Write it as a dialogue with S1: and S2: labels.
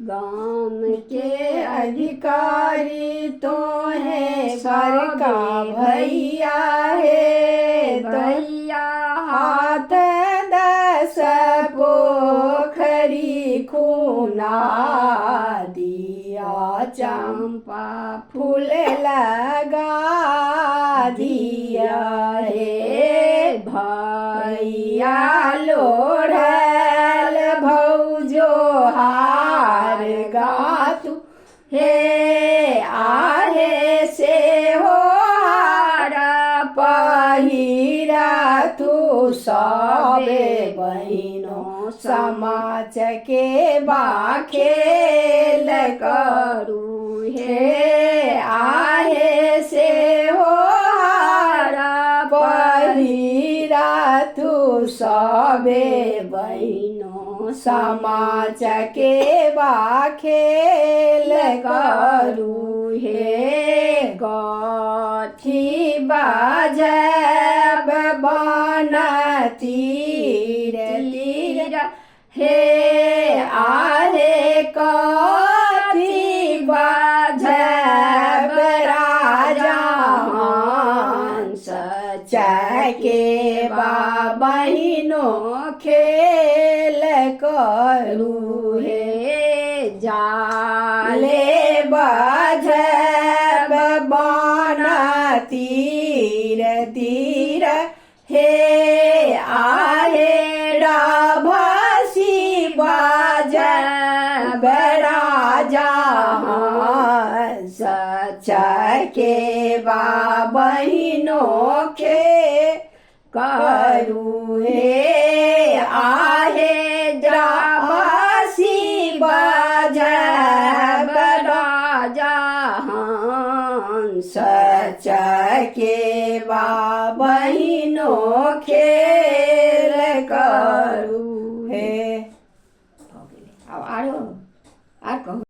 S1: गाम के अधिकारी तो है
S2: सर का भैया है
S1: भैया
S2: हाथ 10 पोखरी खूना दिया
S1: चंपा
S2: फूल लगा दिया है
S1: भैया
S2: लोढ़ल भौजो हार गातु हे आहे से हो हार पहिरा तू सबे बहिनो समाज के बाखेल करू हे आहे से हो हार पहिरा तू सबे बहिनो समाज के बाखेल करू हे कथी बाजब बन तीर तीर हे आहे कथी बाजब राजा हंस के बहिनो खेल करू हे जाले बजब बन तीर तीर हे आहे राभसी बजब राजा हंस के बहिनो के करू हे आहे द्रावासी बजब राजा हंस के बहिनो खेल करू।